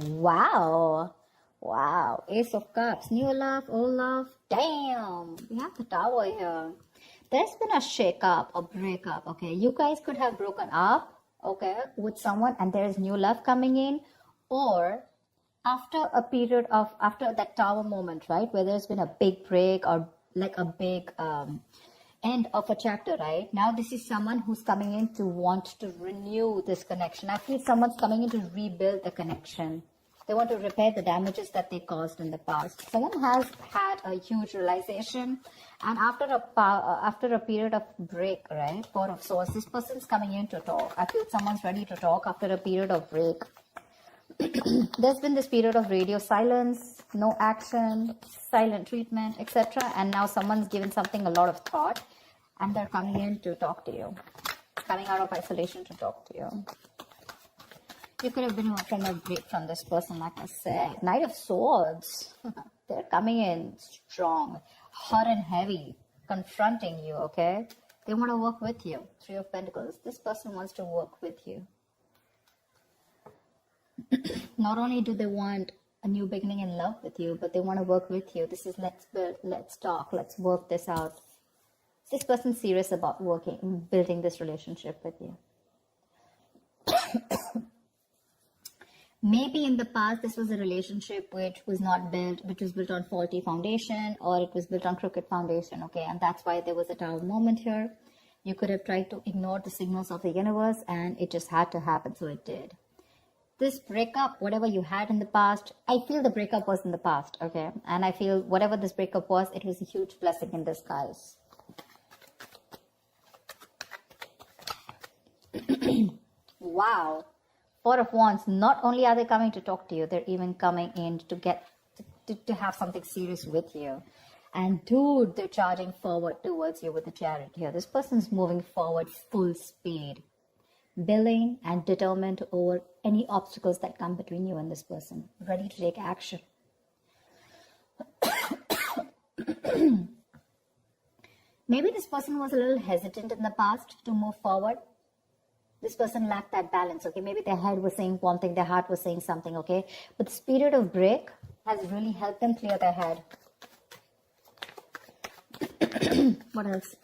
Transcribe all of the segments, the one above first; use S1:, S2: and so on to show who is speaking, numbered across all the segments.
S1: Wow. Wow. Ace of Cups. New love, old love. Damn. We have the Tower here. There's been a shake-up, a breakup, okay? You guys could have broken up, okay, with someone and there's new love coming in. Or after a period of, after that Tower moment, right, where there's been a big break or like a big end of a chapter, right? Now this is someone who's coming in to want to renew this connection. I feel someone's coming in to rebuild the connection. They want to repair the damages that they caused in the past. Someone has had a huge realization, and after a period of break, right, Four of Swords, this person's coming in to talk. I feel someone's ready to talk after a period of break. There's been this period of radio silence, no action, silent treatment, etc. And now someone's given something a lot of thought, and they're coming in to talk to you, coming out of isolation to talk to you. You could have been from a break from this person, like I said. Knight of Swords. They're coming in strong, hot and heavy, confronting you, okay? They want to work with you. Three of Pentacles. This person wants to work with you. Not only do they want a new beginning in love with you, but they want to work with you. This is let's build, let's talk, let's work this out. This person's serious about building this relationship with you. Maybe in the past, this was a relationship which was not built, which was built on faulty foundation, or it was built on crooked foundation, okay? And that's why there was a Tower moment here. You could have tried to ignore the signals of the universe, and it just had to happen, so it did. This breakup, whatever you had in the past, I feel the breakup was in the past, okay? And I feel whatever this breakup was, it was a huge blessing in disguise. Wow. Four of Wands, not only are they coming to talk to you, they're even coming in to get to have something serious with you. And dude, they're charging forward towards you with the Chariot here. This person's moving forward full speed, willing and determined over any obstacles that come between you and this person, ready to take action. Maybe this person was a little hesitant in the past to move forward. This person lacked that balance, okay? Maybe their head was saying one thing, their heart was saying something, okay? But the period of break has really helped them clear their head. What else?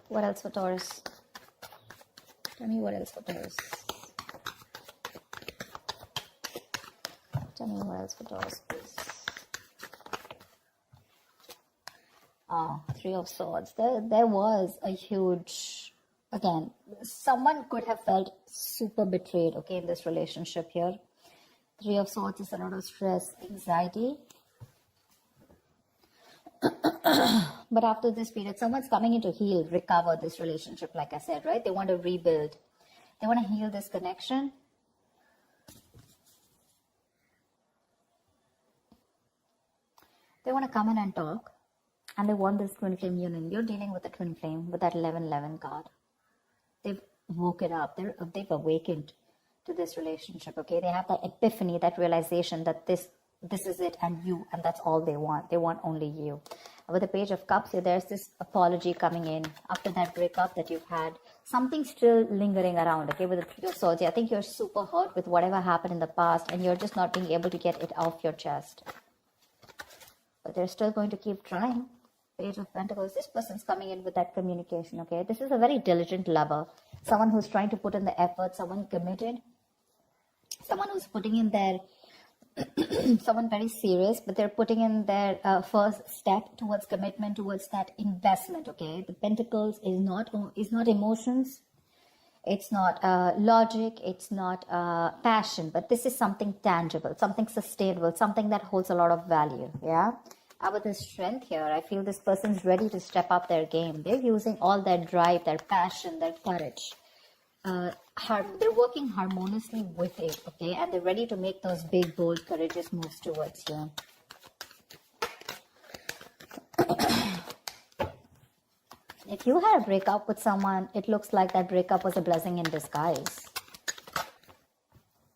S1: What else for Taurus? Tell me what else for Taurus. Tell me what else for Taurus, please. Oh, Three of Swords. There was a huge, again, someone could have felt super betrayed, okay, in this relationship here. Three of Swords is a lot of stress, anxiety. But after this period, someone's coming in to heal, recover this relationship, like I said, right? They want to rebuild. They want to heal this connection. They want to come in and talk. And they want this twin flame union. You're dealing with a twin flame with that 11-11 card. They've woken up. They've awakened to this relationship, okay? They have that epiphany, that realization that this is it and you, and that's all they want. They want only you. With the Page of Cups here, there's this apology coming in after that breakup that you've had. Something still lingering around, okay? With the Three of Swords, I think you're super hurt with whatever happened in the past and you're just not being able to get it off your chest. But they're still going to keep trying. Page of Pentacles, this person's coming in with that communication, okay? This is a very diligent lover. Someone who's trying to put in the effort, someone committed. Someone who's putting in their, someone very serious, but they're putting in their first step towards commitment, towards that investment, okay? The Pentacles is not emotions. It's not logic. It's not passion, but this is something tangible, something sustainable, something that holds a lot of value, yeah? With the Strength here, I feel this person's ready to step up their game. They're using all their drive, their passion, their courage. They're working harmoniously with it, okay? And they're ready to make those big, bold, courageous moves towards you. If you had a breakup with someone, it looks like that breakup was a blessing in disguise.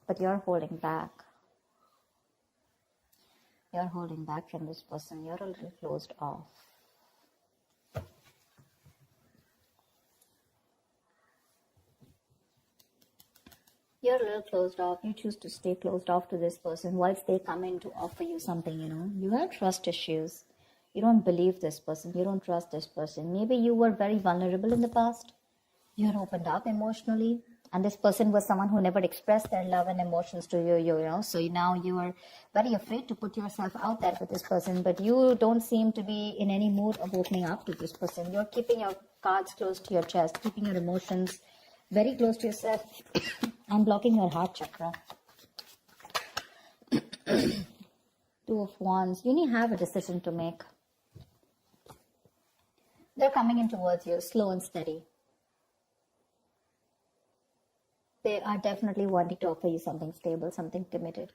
S1: But you're holding back. You're holding back from this person. You're a little closed off. You're a little closed off. You choose to stay closed off to this person whilst they come in to offer you something, You have trust issues. You don't believe this person. You don't trust this person. Maybe you were very vulnerable in the past. You had opened up emotionally. And this person was someone who never expressed their love and emotions to you, So now you are very afraid to put yourself out there with this person. But you don't seem to be in any mood of opening up to this person. You're keeping your cards close to your chest, keeping your emotions very close to yourself and blocking your heart chakra. Two of Wands. You need to have a decision to make. They're coming in towards you, slow and steady. They are definitely wanting to offer you something stable, something committed.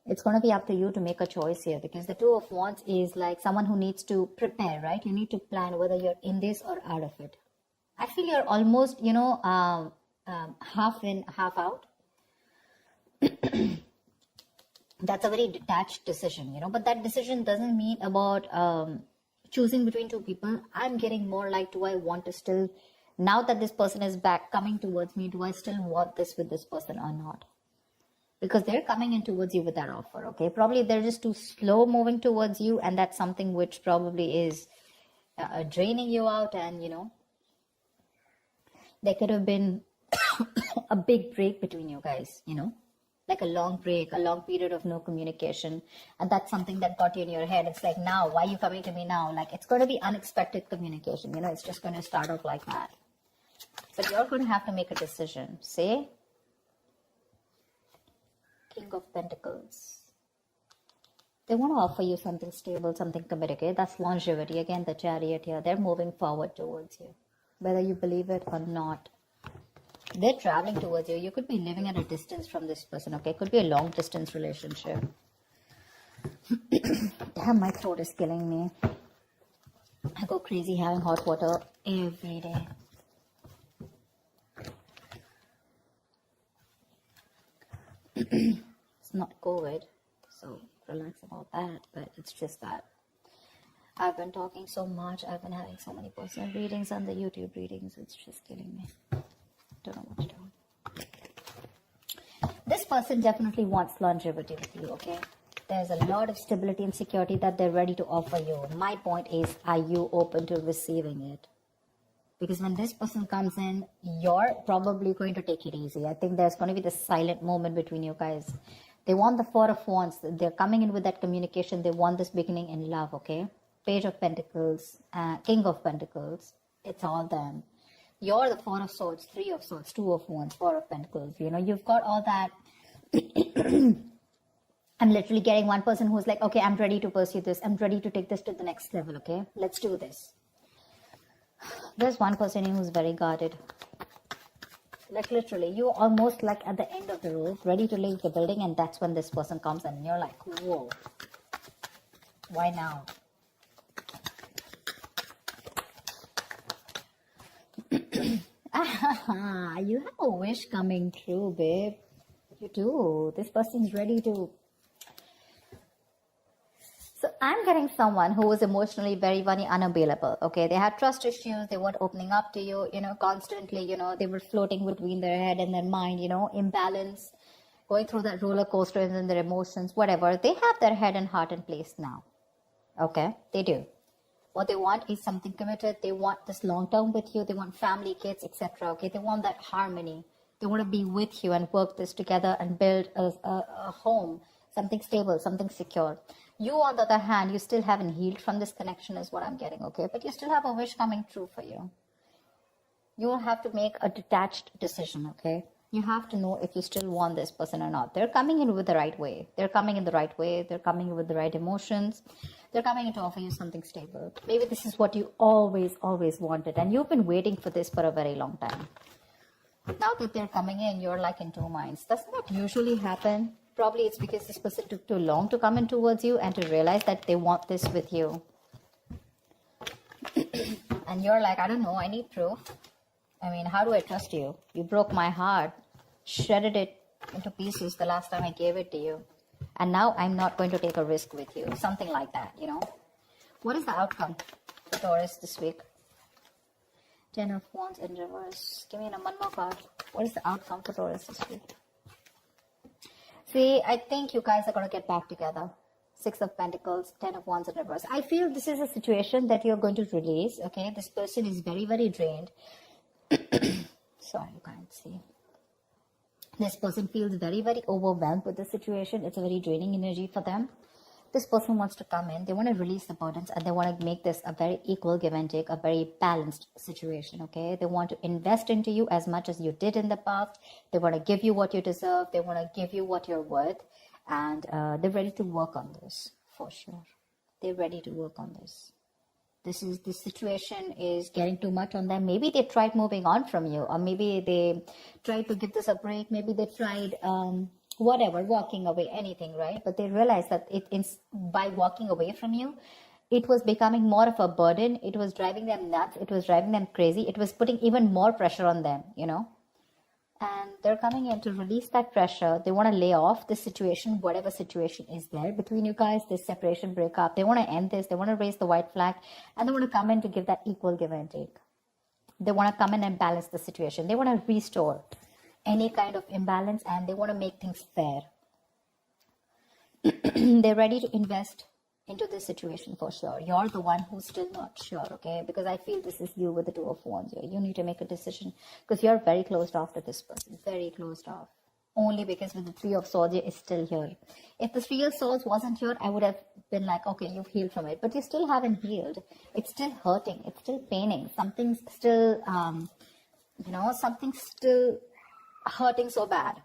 S1: It's going to be up to you to make a choice here, because the Two of Wands is like someone who needs to prepare, right? You need to plan whether you're in this or out of it. I feel you're almost, half in, half out. That's a very detached decision, but that decision doesn't mean about choosing between two people. I'm getting more like, do I want to still, now that this person is back coming towards me, do I still want this with this person or not? Because they're coming in towards you with that offer, okay? Probably they're just too slow moving towards you, and that's something which probably is draining you out, and, there could have been a big break between you guys, like a long break, a long period of no communication. And that's something that got you in your head. It's like, now, why are you coming to me now? Like, it's going to be unexpected communication. It's just going to start off like that. But you're going to have to make a decision. See? King of Pentacles. They want to offer you something stable, something committed. Okay? That's longevity. Again, the Chariot here. They're moving forward towards you, whether you believe it or not. They're traveling towards you. You could be living at a distance from this person, okay? It could be a long distance relationship. Damn, my throat is killing me. I go crazy having hot water every day. It's not COVID, so relax about that, but it's just that I've been talking so much. I've been having so many personal readings and the YouTube readings. It's just killing me. Don't know what to do. This person definitely wants longevity with you, okay? There's a lot of stability and security that they're ready to offer you. My point is, are you open to receiving it? Because when this person comes in, you're probably going to take it easy. I think there's going to be this silent moment between you guys. They want the Four of Wands. They're coming in with that communication. They want this beginning in love, okay? Page of Pentacles, King of Pentacles. It's all them. You're the Four of Swords, Three of Swords, Two of Wands, Four of Pentacles. You've got all that. I'm literally getting one person who's like, okay, I'm ready to pursue this. I'm ready to take this to the next level, okay? Let's do this. There's one person who's very guarded. Like literally, you're almost like at the end of the road, ready to leave the building, and that's when this person comes and you're like, whoa, why now? You have a wish coming true, babe. You do. This person's ready to. So I'm getting someone who is emotionally very, very unavailable. Okay, they had trust issues. They weren't opening up to you, constantly. They were floating between their head and their mind. Imbalance, going through that roller coaster and their emotions, whatever. They have their head and heart in place now. Okay, they do. What they want is something committed. They want this long term with you. They want family, kids, etc. Okay, they want that harmony. They want to be with you and work this together and build a home, something stable, something secure. You, on the other hand, you still haven't healed from this connection is what I'm getting, okay? But you still have a wish coming true for you. You will have to make a detached decision, okay? You have to know if you still want this person or not. They're coming in with the right way. They're coming in the right way. They're coming in with the right emotions. They're coming in to offer you something stable. Maybe this is what you always, always wanted. And you've been waiting for this for a very long time. Now that they're coming in, you're like in two minds. Doesn't that usually happen? Probably it's because this person took too long to come in towards you and to realize that they want this with you. And you're like, I don't know, I need proof. I mean, how do I trust you? You broke my heart, shredded it into pieces the last time I gave it to you. And now I'm not going to take a risk with you. Something like that, What is the outcome for Taurus this week? 10 of Wands in reverse. Give me one more card. What is the outcome for Taurus this week? See, I think you guys are going to get back together. 6 of Pentacles, 10 of Wands in reverse. I feel this is a situation that you're going to release, okay? This person is very, very drained. Sorry, you can't see. This person feels very, very overwhelmed with the situation. It's a very draining energy for them. This person wants to come in. They want to release the burdens and they want to make this a very equal give and take, a very balanced situation, okay? They want to invest into you as much as you did in the past. They want to give you what you deserve. They want to give you what you're worth. And they're ready to work on this, for sure. They're ready to work on this. This situation is getting too much on them. Maybe they tried moving on from you, or maybe they tried to give this a break. Maybe they tried, whatever, walking away, anything, right? But they realized that by walking away from you, it was becoming more of a burden. It was driving them nuts. It was driving them crazy. It was putting even more pressure on them, you know? And they're coming in to release that pressure. They want to lay off this situation, whatever situation is there between you guys, this separation, breakup. They want to end this. They want to raise the white flag. And they want to come in to give that equal give and take. They want to come in and balance the situation. They want to restore any kind of imbalance. And they want to make things fair. They're ready to invest into this situation for sure. You're the one who's still not sure, okay? Because I feel this is you with the 2 of Wands here. You need to make a decision because you're very closed off to this person. Very closed off. Only because with the 3 of Swords is still here. If the 3 of Swords wasn't here, I would have been like, okay, you've healed from it. But you still haven't healed. It's still hurting. It's still paining. Something's still, something's still hurting so bad.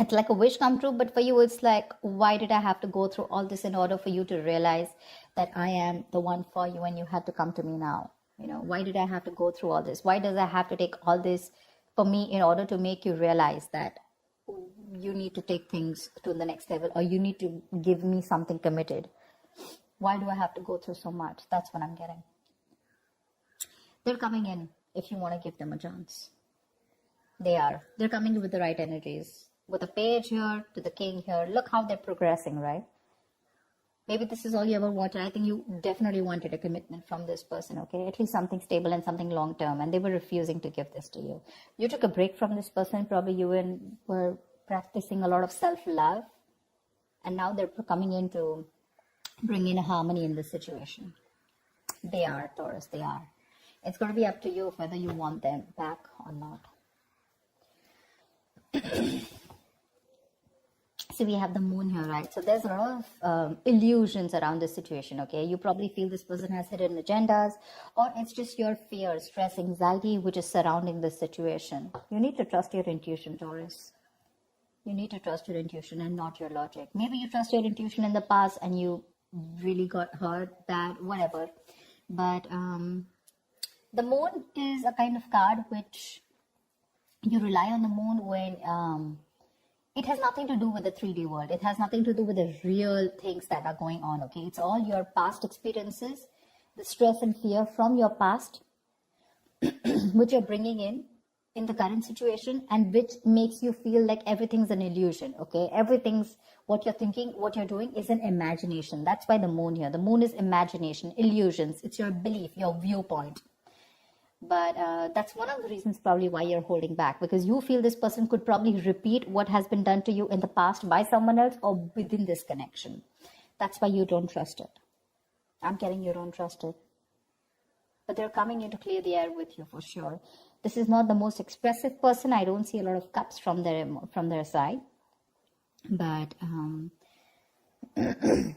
S1: It's like a wish come true, but for you, it's like, why did I have to go through all this in order for you to realize that I am the one for you and you had to come to me now? You know, why did I have to go through all this? Why does I have to take all this for me in order to make you realize that you need to take things to the next level or you need to give me something committed? Why do I have to go through so much? That's what I'm getting. They're coming in if you want to give them a chance. They're coming in with the right energies. With the page here to the king here, look how they're progressing, right? Maybe this is all you ever wanted. I think you definitely wanted a commitment from this person, okay? At least something stable and something long-term, and they were refusing to give this to you. You took a break from this person. Probably you were practicing a lot of self-love, and now they're coming in to bring in a harmony in this situation. They are, Taurus, they are. It's going to be up to you whether you want them back or not. So we have the moon here, right? So there's a lot of illusions around this situation, okay? You probably feel this person has hidden agendas, or it's just your fear, stress, anxiety, which is surrounding this situation. You need to trust your intuition, Taurus. You need to trust your intuition and not your logic. Maybe you trust your intuition in the past and you really got hurt, bad, whatever. But the moon is a kind of card which you rely on the moon when... it has nothing to do with the 3D world. It has nothing to do with the real things that are going on, okay? It's all your past experiences, the stress and fear from your past, which you're bringing in the current situation, and which makes you feel like everything's an illusion, okay? Everything's what you're thinking, what you're doing is an imagination. That's why the moon here. The moon is imagination, illusions. It's your belief, your viewpoint. But that's one of the reasons probably why you're holding back, because you feel this person could probably repeat what has been done to you in the past by someone else or within this connection. That's why you don't trust it. I'm getting you don't trust it. But they're coming in to clear the air with you for sure. This is not the most expressive person. I don't see a lot of cups from their side. But they're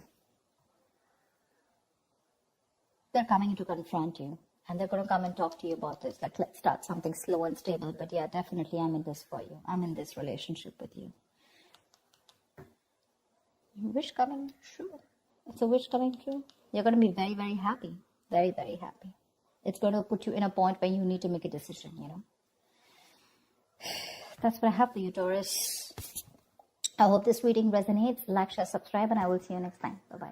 S1: coming in to confront you. And they're going to come and talk to you about this. Like, let's start something slow and stable. But yeah, definitely I'm in this for you. I'm in this relationship with you. Wish coming true. It's a wish coming true. You're going to be very, very happy. Very, very happy. It's going to put you in a point where you need to make a decision, you know. That's what I have for you, Taurus. I hope this reading resonates. Like, share, subscribe, and I will see you next time. Bye-bye.